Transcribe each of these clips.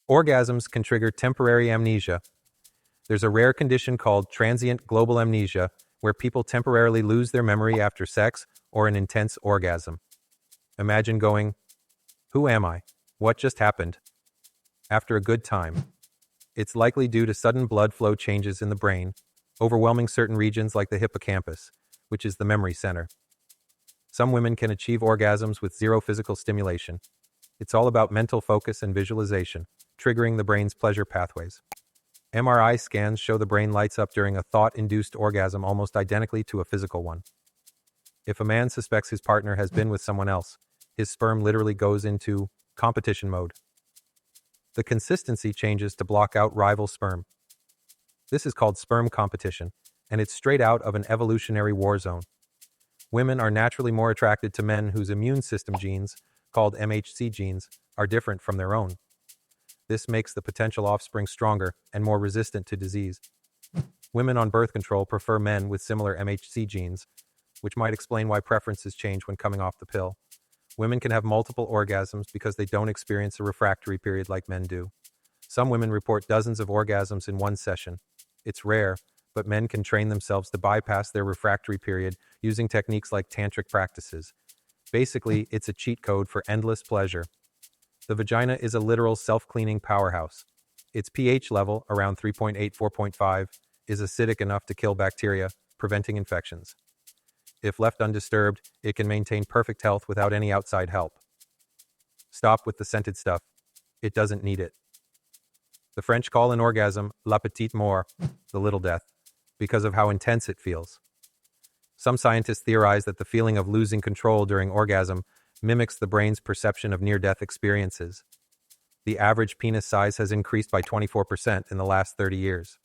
Orgasms can trigger temporary amnesia. There's a rare condition called transient global amnesia, where people temporarily lose their memory after sex or an intense orgasm. Imagine going, "Who am I? What just happened?" after a good time. It's likely due to sudden blood flow changes in the brain, overwhelming certain regions like the hippocampus, which is the memory center. Some women can achieve orgasms with zero physical stimulation. It's all about mental focus and visualization, triggering the brain's pleasure pathways. MRI scans show the brain lights up during a thought-induced orgasm almost identically to a physical one. If a man suspects his partner has been with someone else, his sperm literally goes into competition mode. The consistency changes to block out rival sperm. This is called sperm competition, and it's straight out of an evolutionary war zone. Women are naturally more attracted to men whose immune system genes, called MHC genes, are different from their own. This makes the potential offspring stronger and more resistant to disease. Women on birth control prefer men with similar MHC genes, which might explain why preferences change when coming off the pill. Women can have multiple orgasms because they don't experience a refractory period like men do. Some women report dozens of orgasms in one session. It's rare, but men can train themselves to bypass their refractory period using techniques like tantric practices. Basically, it's a cheat code for endless pleasure. The vagina is a literal self-cleaning powerhouse. Its pH level, around 3.8-4.5, is acidic enough to kill bacteria, preventing infections. If left undisturbed, it can maintain perfect health without any outside help. Stop with the scented stuff. It doesn't need it. The French call an orgasm la petite mort, the little death, because of how intense it feels. Some scientists theorize that the feeling of losing control during orgasm mimics the brain's perception of near-death experiences. The average penis size has increased by 24% in the last 30 years.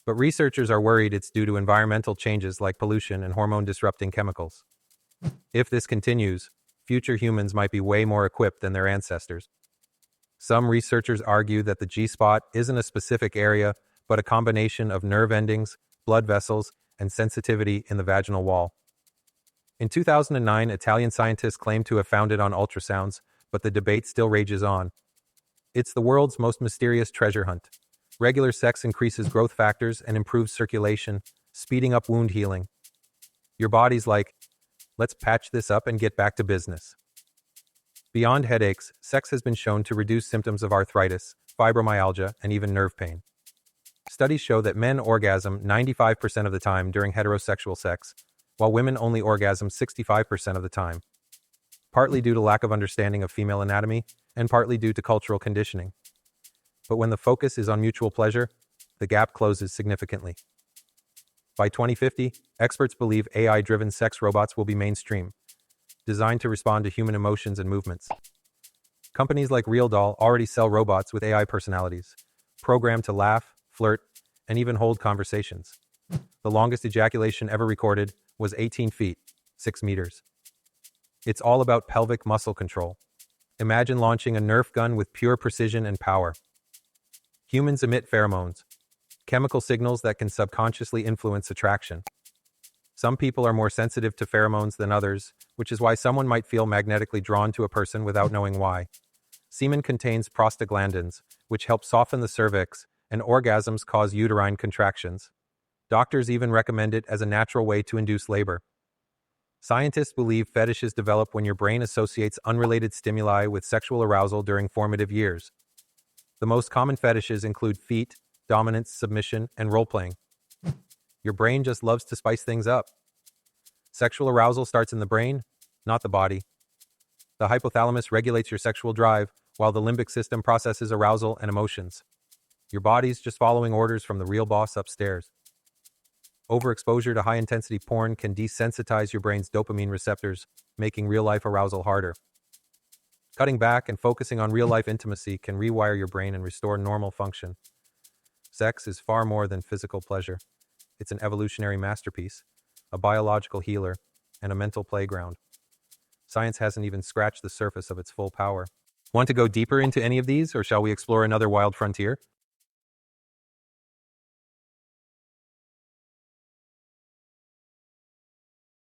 But researchers are worried it's due to environmental changes like pollution and hormone-disrupting chemicals. If this continues, future humans might be way more equipped than their ancestors. Some researchers argue that the G-spot isn't a specific area, but a combination of nerve endings, blood vessels, and sensitivity in the vaginal wall. In 2009, Italian scientists claimed to have found it on ultrasounds, but the debate still rages on. It's the world's most mysterious treasure hunt. Regular sex increases growth factors and improves circulation, speeding up wound healing. Your body's like, let's patch this up and get back to business. Beyond headaches, sex has been shown to reduce symptoms of arthritis, fibromyalgia, and even nerve pain. Studies show that men orgasm 95% of the time during heterosexual sex, while women only orgasm 65% of the time, partly due to lack of understanding of female anatomy, and partly due to cultural conditioning. But when the focus is on mutual pleasure, the gap closes significantly. By 2050, experts believe AI-driven sex robots will be mainstream, designed to respond to human emotions and movements. Companies like RealDoll already sell robots with AI personalities, programmed to laugh, flirt, and even hold conversations. The longest ejaculation ever recorded was 18 feet, 6 meters. It's all about pelvic muscle control. Imagine launching a Nerf gun with pure precision and power. Humans emit pheromones, chemical signals that can subconsciously influence attraction. Some people are more sensitive to pheromones than others, which is why someone might feel magnetically drawn to a person without knowing why. Semen contains prostaglandins, which help soften the cervix, and orgasms cause uterine contractions. Doctors even recommend it as a natural way to induce labor. Scientists believe fetishes develop when your brain associates unrelated stimuli with sexual arousal during formative years. The most common fetishes include feet, dominance, submission, and role-playing. Your brain just loves to spice things up. Sexual arousal starts in the brain, not the body. The hypothalamus regulates your sexual drive, while the limbic system processes arousal and emotions. Your body's just following orders from the real boss upstairs. Overexposure to high-intensity porn can desensitize your brain's dopamine receptors, making real-life arousal harder. Cutting back and focusing on real-life intimacy can rewire your brain and restore normal function. Sex is far more than physical pleasure. It's an evolutionary masterpiece, a biological healer, and a mental playground. Science hasn't even scratched the surface of its full power. Want to go deeper into any of these, or shall we explore another wild frontier?